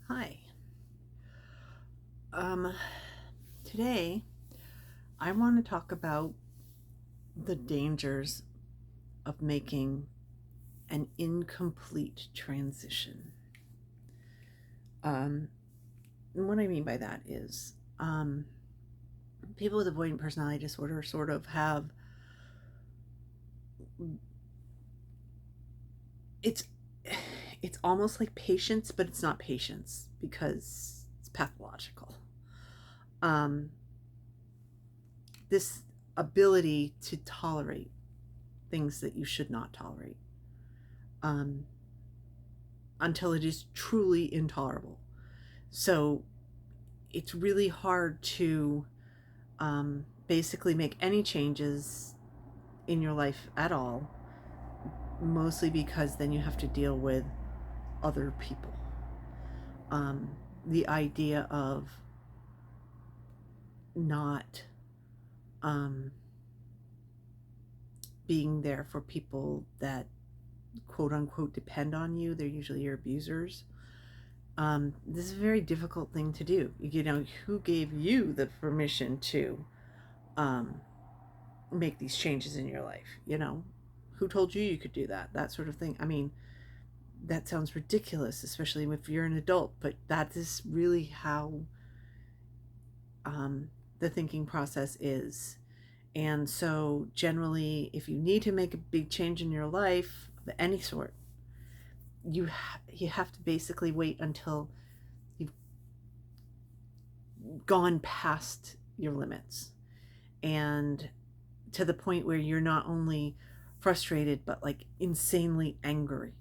Hi. Um, Today I want to talk about the dangers of making an incomplete transition. Um, and what I mean by that is, people with avoidant personality disorder sort of have it's it's almost like patience, but it's not patience because it's pathological. Um, this ability to tolerate things that you should not tolerate. Um, until it is truly intolerable. So it's really hard to basically make any changes in your life at all, mostly because then you have to deal with other people. Um, the idea of not um, being there for people that quote unquote depend on you, they're usually your abusers. This is a very difficult thing to do. You know, who gave you the permission to um, make these changes in your life? You know, who told you you could do that? That sort of thing. I mean, that sounds ridiculous, especially if you're an adult, but that is really how um, the thinking process is. And so, generally, if you need to make a big change in your life of any sort, you have to basically wait until you've gone past your limits, and to the point where you're not only frustrated but like insanely angry,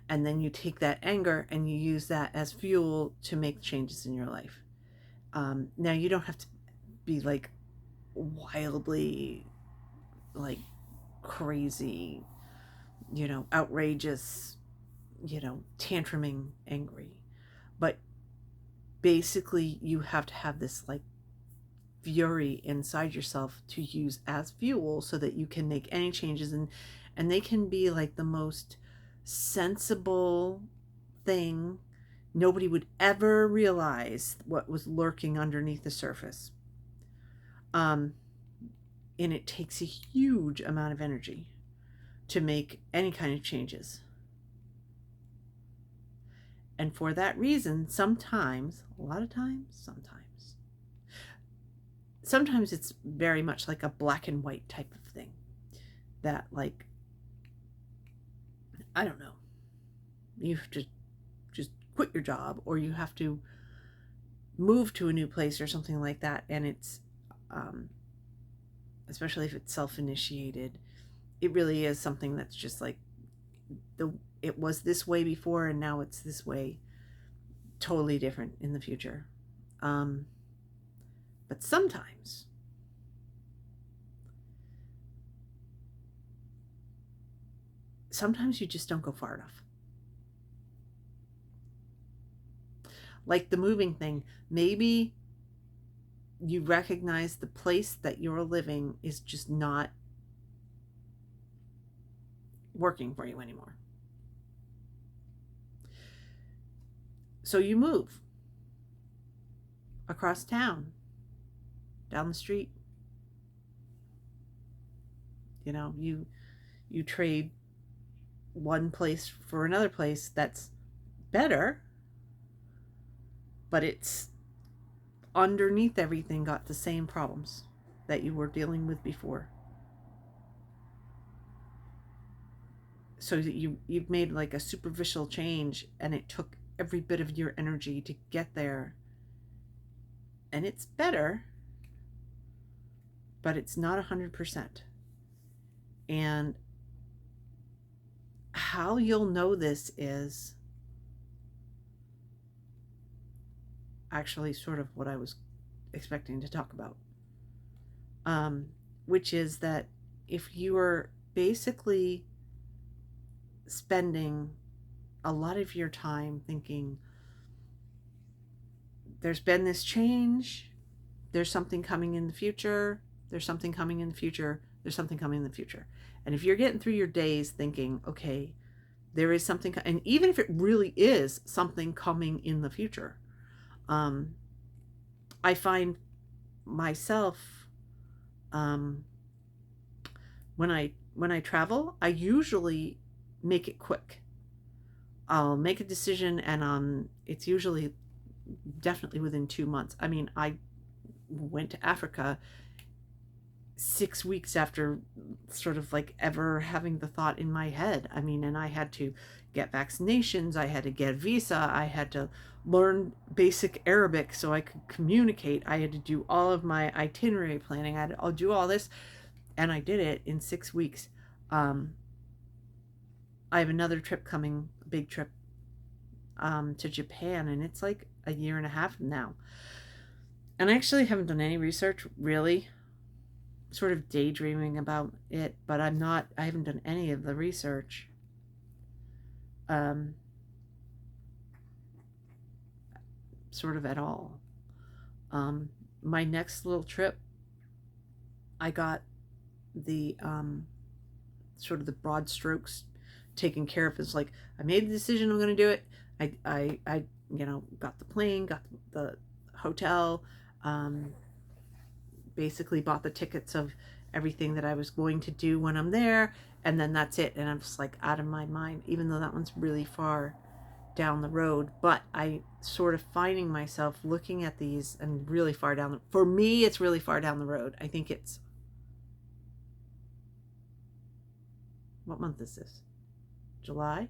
and then you take that anger and you use that as fuel to make changes in your life. Now you don't have to be like wildly like crazy, outrageous, tantruming angry, but basically you have to have this like fury inside yourself to use as fuel so that you can make any changes, and they can be like the most sensible thing. Nobody would ever realize what was lurking underneath the surface. um and it takes a huge amount of energy to make any kind of changes, and for that reason sometimes, a lot of times, sometimes it's very much like a black and white type of thing, that like, I don't know, you have to just quit your job, or you have to move to a new place or something like that, and it's um, especially if it's self-initiated, it really is something that's just like the it was this way before and now it's this way, totally different in the future. um, but sometimes you just don't go far enough. Like the moving thing, maybe you recognize the place that you're living is just not working for you anymore. So you move across town, down the street. You trade one place for another place that's better, but it's underneath everything got the same problems that you were dealing with before. So that you've made like a superficial change, and it took every bit of your energy to get there, and it's better, but it's not 100%. And how you'll know this is actually sort of what I was expecting to talk about, um, which is that if you are basically spending a lot of your time thinking, there's been this change, there's something coming in the future, there's something coming in the future, there's something coming in the future. And if you're getting through your days thinking, okay, There is something, and even if it really is something coming in the future, um, I find myself, um, when I travel, I usually make it quick. I'll make a decision, and it's usually definitely within 2 months. I mean, I went to Africa 6 weeks after sort of like ever having the thought in my head. I mean, and I had to get vaccinations, I had to get a visa, I had to learn basic Arabic so I could communicate, I had to do all of my itinerary planning, I'll do all this, and I did it in 6 weeks. Um, I have another trip coming, a big trip, to Japan, and it's like a year and a half from now. And I actually haven't done any research, really, sort of daydreaming about it, but I haven't done any of the research. Um, Sort of at all. My next little trip, I got the sort of the broad strokes taken care of. It's like I made the decision I'm going to do it. I got the plane, got the hotel, um, basically bought the tickets of everything that I was going to do when I'm there, and then that's it. And I'm just like out of my mind, even though that one's really far down the road. But I sort of finding myself looking at these and really far down for me, it's really far down the road. I think it's, what month is this? July?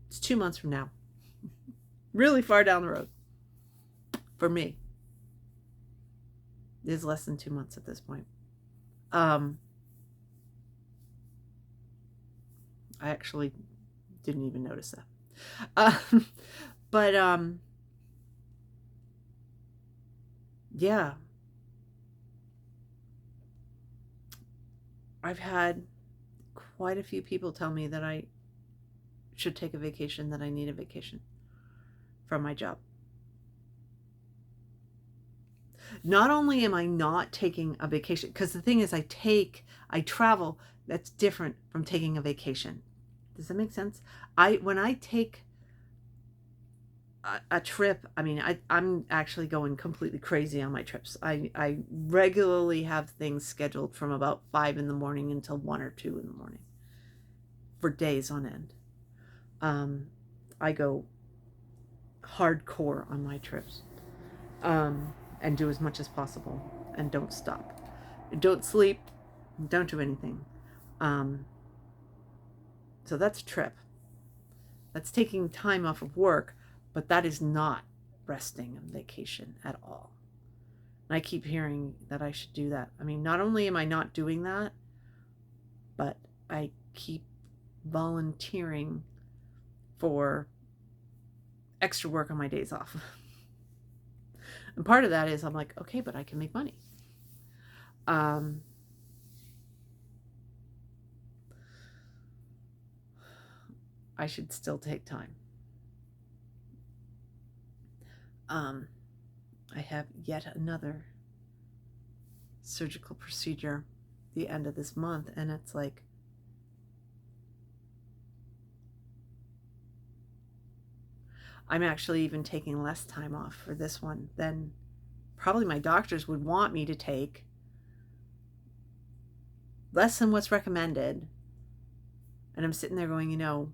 It's 2 months from now. Really far down the road for me. It is less than 2 months at this point. I actually didn't even notice that. But yeah, I've had quite a few people tell me that I should take a vacation, that I need a vacation from my job. Not only am I not taking a vacation, because the thing is, I travel, that's different from taking a vacation. Does that make sense? When I take a trip, I mean, I'm actually going completely crazy on my trips. I regularly have things scheduled from about 5 in the morning until 1 or 2 in the morning for days on end. I go hardcore on my trips, and do as much as possible and don't stop. Don't sleep, don't do anything. So that's a trip. That's taking time off of work, but that is not resting and vacation at all. And I keep hearing that I should do that. I mean, not only am I not doing that, but I keep volunteering for extra work on my days off. And part of that is I'm like, okay, but I can make money. I should still take time. I have yet another surgical procedure the end of this month, and it's like, I'm actually even taking less time off for this one than probably my doctors would want me to take. Less than what's recommended. And I'm sitting there going,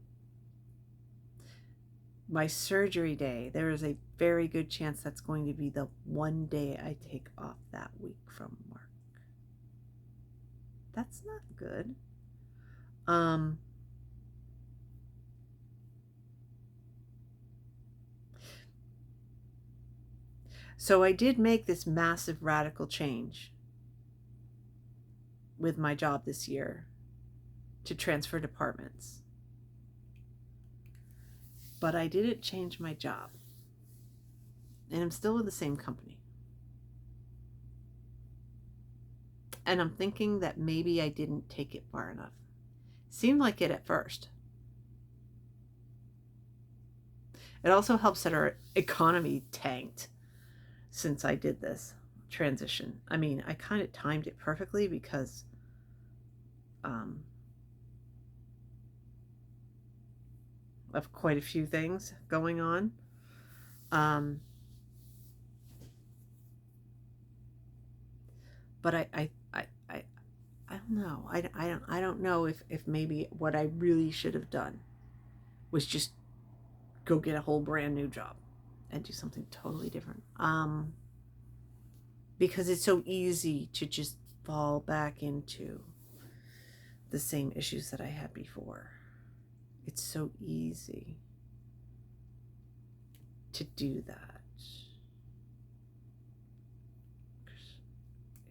my surgery day, there is a very good chance that's going to be the one day I take off that week from work. That's not good. So I did make this massive radical change with my job this year to transfer departments. But I didn't change my job. And I'm still with the same company. And I'm thinking that maybe I didn't take it far enough. Seemed like it at first. It also helps that our economy tanked since I did this transition. I mean, I kind of timed it perfectly because of quite a few things going on. But I don't know. I don't know if maybe what I really should have done was just go get a whole brand new job and do something totally different. Because it's so easy to just fall back into the same issues that I had before. It's so easy to do that.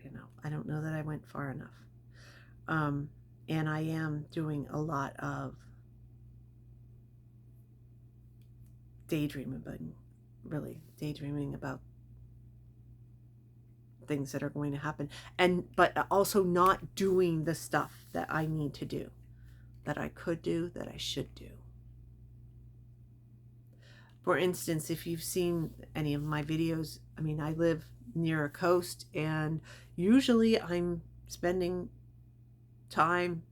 You know, I don't know that I went far enough. And I am doing a lot of daydreaming about things that are going to happen, but also not doing the stuff that I need to do, that I could do, that I should do. For instance, if you've seen any of my videos, I mean, I live near a coast, and usually I'm spending time,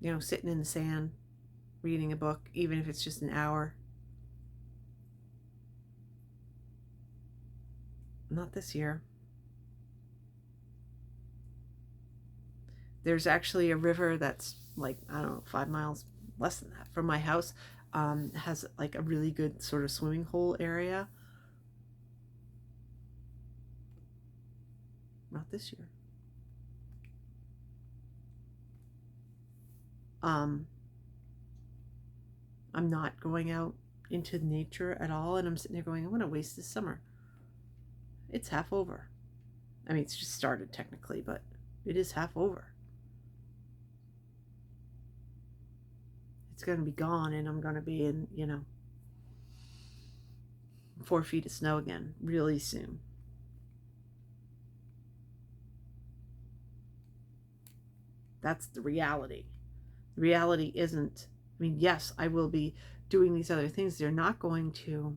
you know, sitting in the sand, reading a book, even if it's just an hour. Not this year. There's actually a river that's like, I don't know, 5 miles, less than that, from my house. Has like a really good sort of swimming hole area. Not this year. I'm not going out into nature at all, and I'm sitting there going, I'm going to waste this summer. It's half over. I mean, it's just started technically, but it is half over. It's going to be gone, and I'm going to be in, you know, 4 feet of snow again really soon. That's the reality. The reality isn't, I mean, yes, I will be doing these other things. They're not going to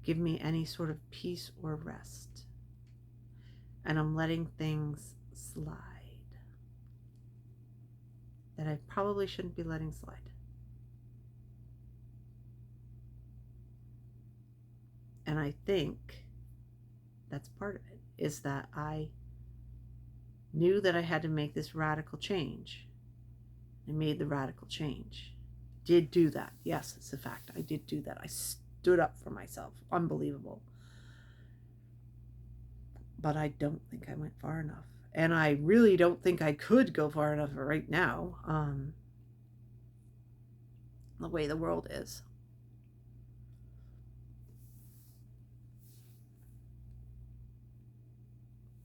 give me any sort of peace or rest. And I'm letting things slide that I probably shouldn't be letting slide. And I think that's part of it, is that I knew that I had to make this radical change. I made the radical change. Did do that. Yes, it's a fact. I did do that. I stood up for myself. Unbelievable. But I don't think I went far enough. And I really don't think I could go far enough right now. The way the world is.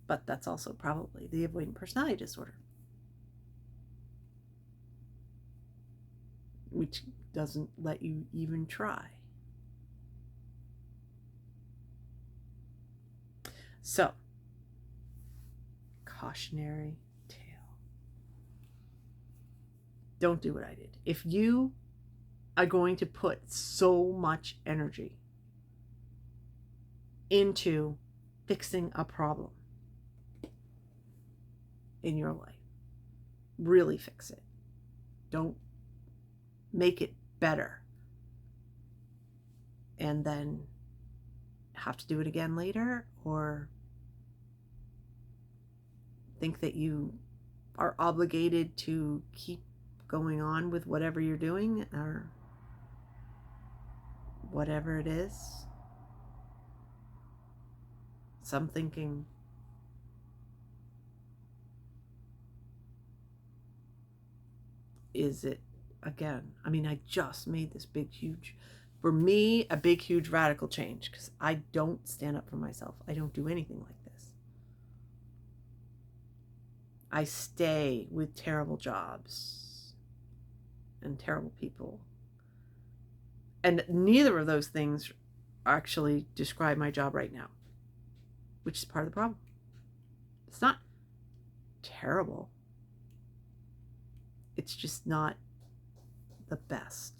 But that's also probably the avoidant personality disorder, which doesn't let you even try. So, cautionary tale. Don't do what I did. If you are going to put so much energy into fixing a problem in your life, really fix it. Don't make it better and then have to do it again later, or think that you are obligated to keep going on with whatever you're doing or whatever it is. So I'm thinking, is it, again, I mean, I just made this big, huge, for me, a big, huge radical change, because I don't stand up for myself. I don't do anything like this. I stay with terrible jobs and terrible people. And neither of those things actually describe my job right now, which is part of the problem. It's not terrible. It's just not the best.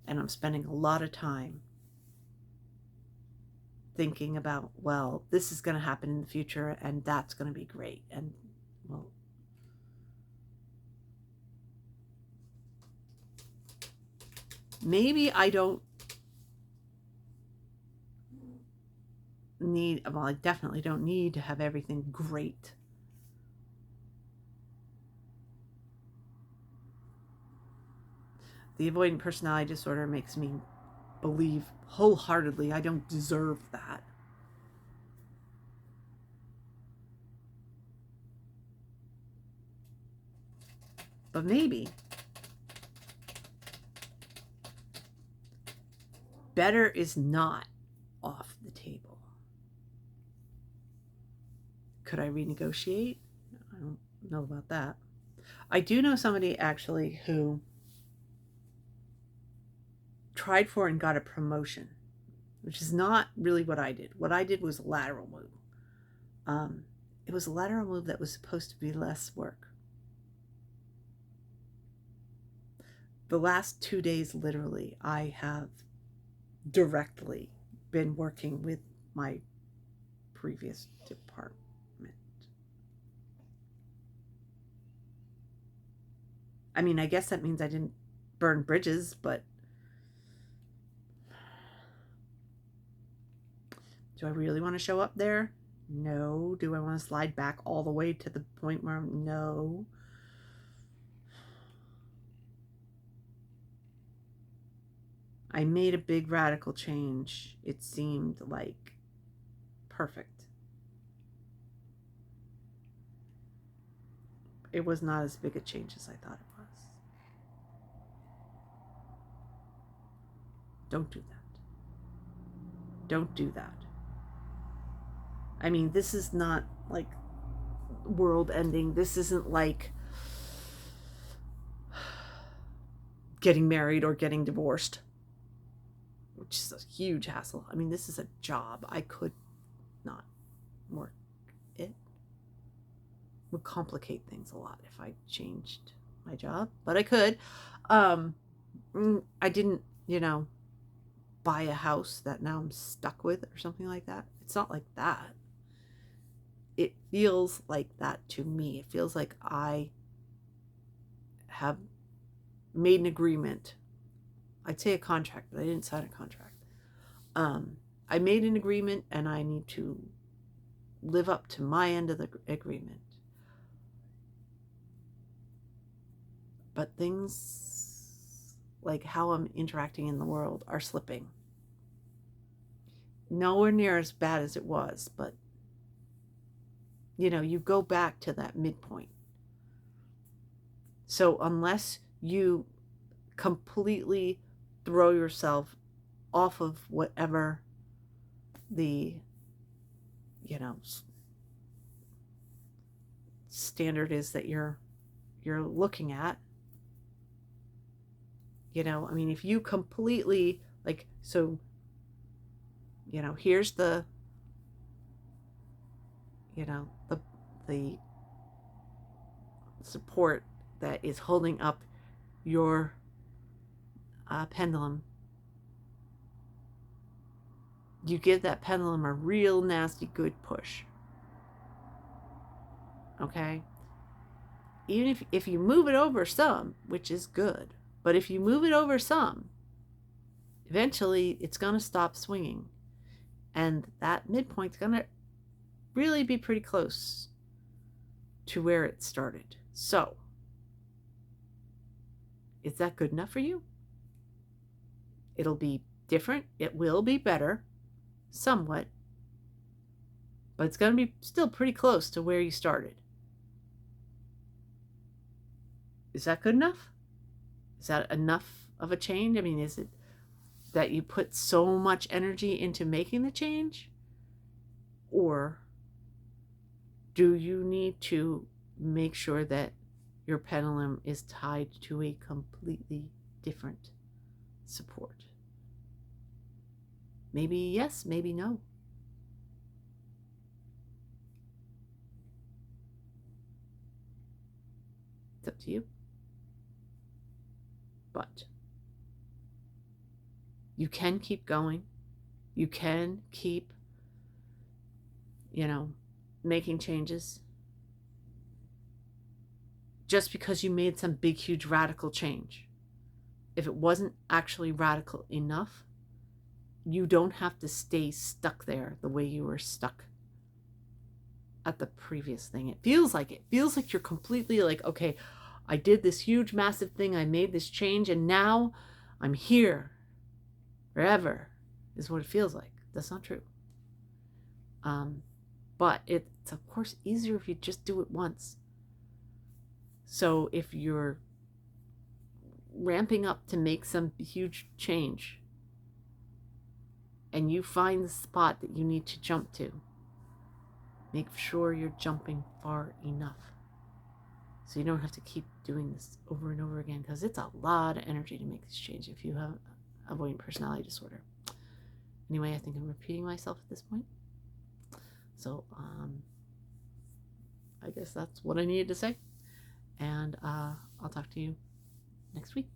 And I'm spending a lot of time thinking about, well, this is going to happen in the future, and that's going to be great. And, well, maybe I don't need, well, I definitely don't need to have everything great. The avoidant personality disorder makes me believe wholeheartedly I don't deserve that. But maybe better is not off the table. Could I renegotiate? I don't know about that. I do know somebody actually who tried for and got a promotion, which is not really what I did. What I did was a lateral move. It was a lateral move that was supposed to be less work. The last 2 days, literally, I have directly been working with my previous department. I mean, I guess that means I didn't burn bridges, but do I really want to show up there? No. Do I want to slide back all the way to the point where I'm, no. I made a big radical change. It seemed like perfect. It was not as big a change as I thought it was. Don't do that. Don't do that. I mean, this is not like world ending. This isn't like getting married or getting divorced, which is a huge hassle. I mean, this is a job. I could not work it. Would complicate things a lot if I changed my job, but I could. I didn't, buy a house that now I'm stuck with or something like that. It's not like that. It feels like that to me. It feels like I have made an agreement. I'd say a contract, but I didn't sign a contract. I made an agreement and I need to live up to my end of the agreement. But things like how I'm interacting in the world are slipping. Nowhere near as bad as it was, but you go back to that midpoint. So unless you completely throw yourself off of whatever the standard is that you're looking at, I mean, if you completely here's the the support that is holding up your pendulum. You give that pendulum a real nasty good push. Okay? Even if you move it over some, which is good, but if you move it over some, eventually it's going to stop swinging. And that midpoint's going to really be pretty close to where it started. So, is that good enough for you? It'll be different. It will be better, somewhat, but it's going to be still pretty close to where you started. Is that good enough? Is that enough of a change? I mean, is it that you put so much energy into making the change? Or do you need to make sure that your pendulum is tied to a completely different support? Maybe yes, maybe no. It's up to you. But you can keep going. You can keep, making changes. Just because you made some big, huge radical change, if it wasn't actually radical enough, you don't have to stay stuck there the way you were stuck at the previous thing. It feels like you're completely like, okay, I did this huge, massive thing. I made this change, and now I'm here forever, is what it feels like. That's not true. But it's, of course, easier if you just do it once. So if you're ramping up to make some huge change and you find the spot that you need to jump to, make sure you're jumping far enough so you don't have to keep doing this over and over again, because it's a lot of energy to make this change if you have avoidant personality disorder. Anyway, I think I'm repeating myself at this point. So I guess that's what I needed to say. And I'll talk to you next week.